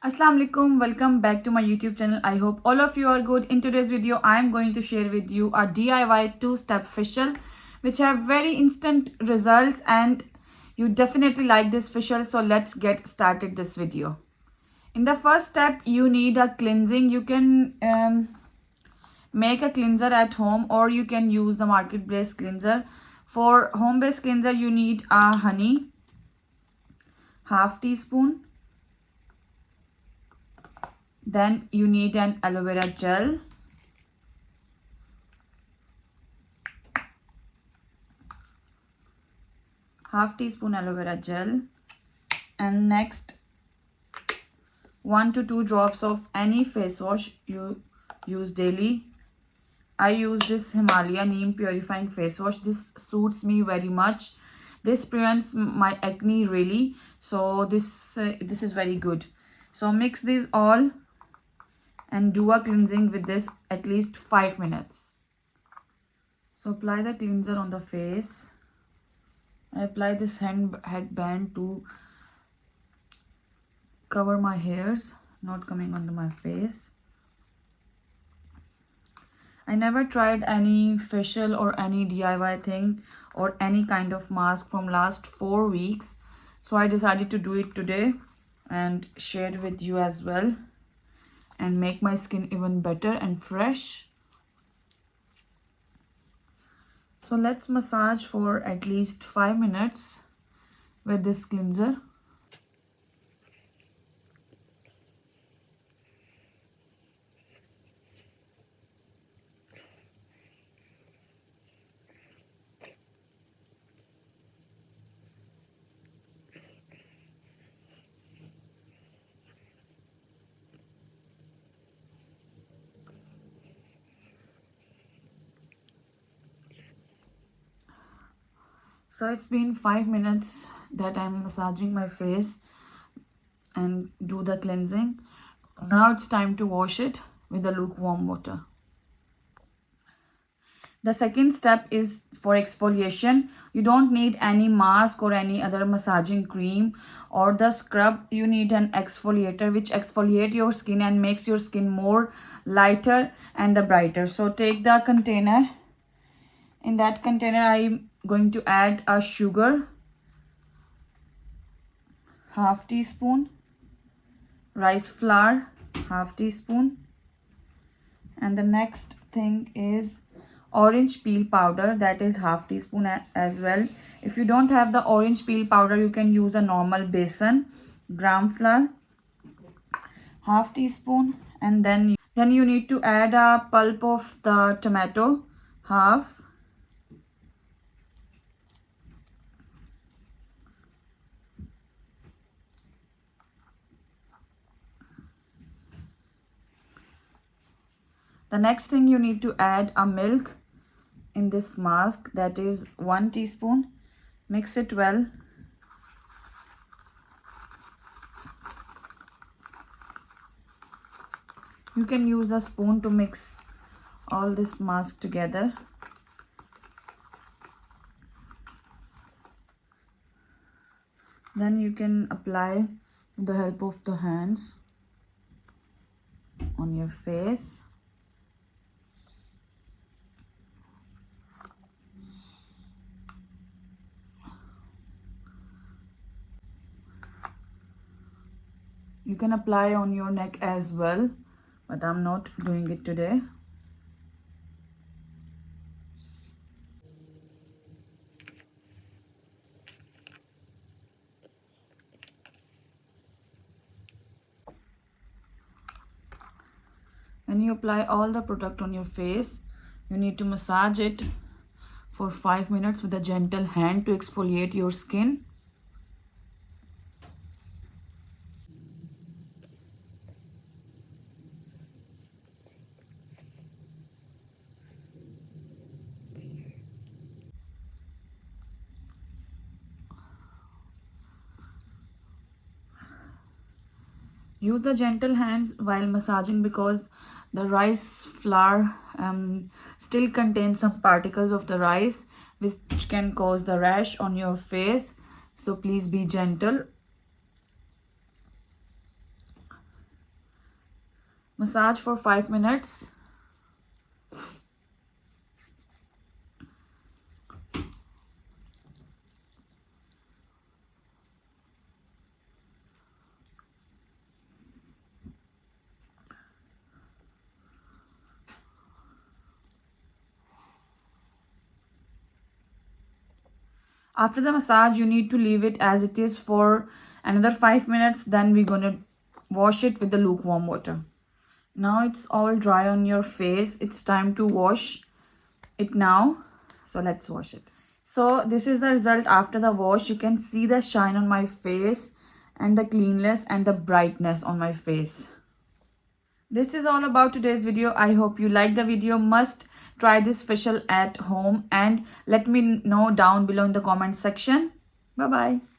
Assalamu alaikum, welcome back to my YouTube channel. I hope all of you are good. In today's video I am going to share with you a DIY two-step facial which have very instant results, and you definitely like this facial. So let's get started this video. In the first step you need a cleansing. You can make a cleanser at home or you can use the market-based cleanser. For home-based cleanser you need a honey, half teaspoon. Then you need an aloe vera gel, half teaspoon aloe vera gel, and next 1 to 2 drops of any face wash you use daily. I use this Himalaya Neem Purifying Face Wash. This suits me very much. This prevents my acne really. So this is very good. So mix these all and do a cleansing with this at least 5 minutes. So apply the cleanser on the face. I apply this headband to cover my hairs, not coming onto my face. I never tried any facial or any DIY thing or any kind of mask from last 4 weeks. So I decided to do it today and share it with you as well and make my skin even better and fresh. So let's massage for at least 5 minutes with this cleanser. So it's been 5 minutes that I'm massaging my face and do the cleansing. Now it's time to wash it with the lukewarm water. The second step is for exfoliation. You don't need any mask or any other massaging cream or the scrub. You need an exfoliator which exfoliates your skin and makes your skin more lighter and brighter. So take the container. In that container I'm going to add a sugar, half teaspoon, rice flour, half teaspoon, and the next thing is orange peel powder, that is half teaspoon as well. If you don't have the orange peel powder you can use a normal besan. Gram flour, half teaspoon, and then you need to add a pulp of the tomato, half. The next thing you need to add a milk in this mask, that is 1 teaspoon. Mix it well. You can use a spoon to mix all this mask together. Then you can apply with the help of the hands on your face. You can apply on your neck as well, but I'm not doing it today. When you apply all the product on your face, you need to massage it for 5 minutes with a gentle hand to exfoliate your skin. Use the gentle hands while massaging because the rice flour still contains some particles of the rice which can cause the rash on your face. So please be gentle. Massage for 5 minutes. After the massage, you need to leave it as it is for another 5 minutes. Then we're gonna wash it with the lukewarm water. Now it's all dry on your face. It's time to wash it now. So let's wash it. So this is the result after the wash. You can see the shine on my face and the cleanness and the brightness on my face. This is all about today's video. I hope you like the video. Must try this facial at home and let me know down below in the comment section. Bye bye.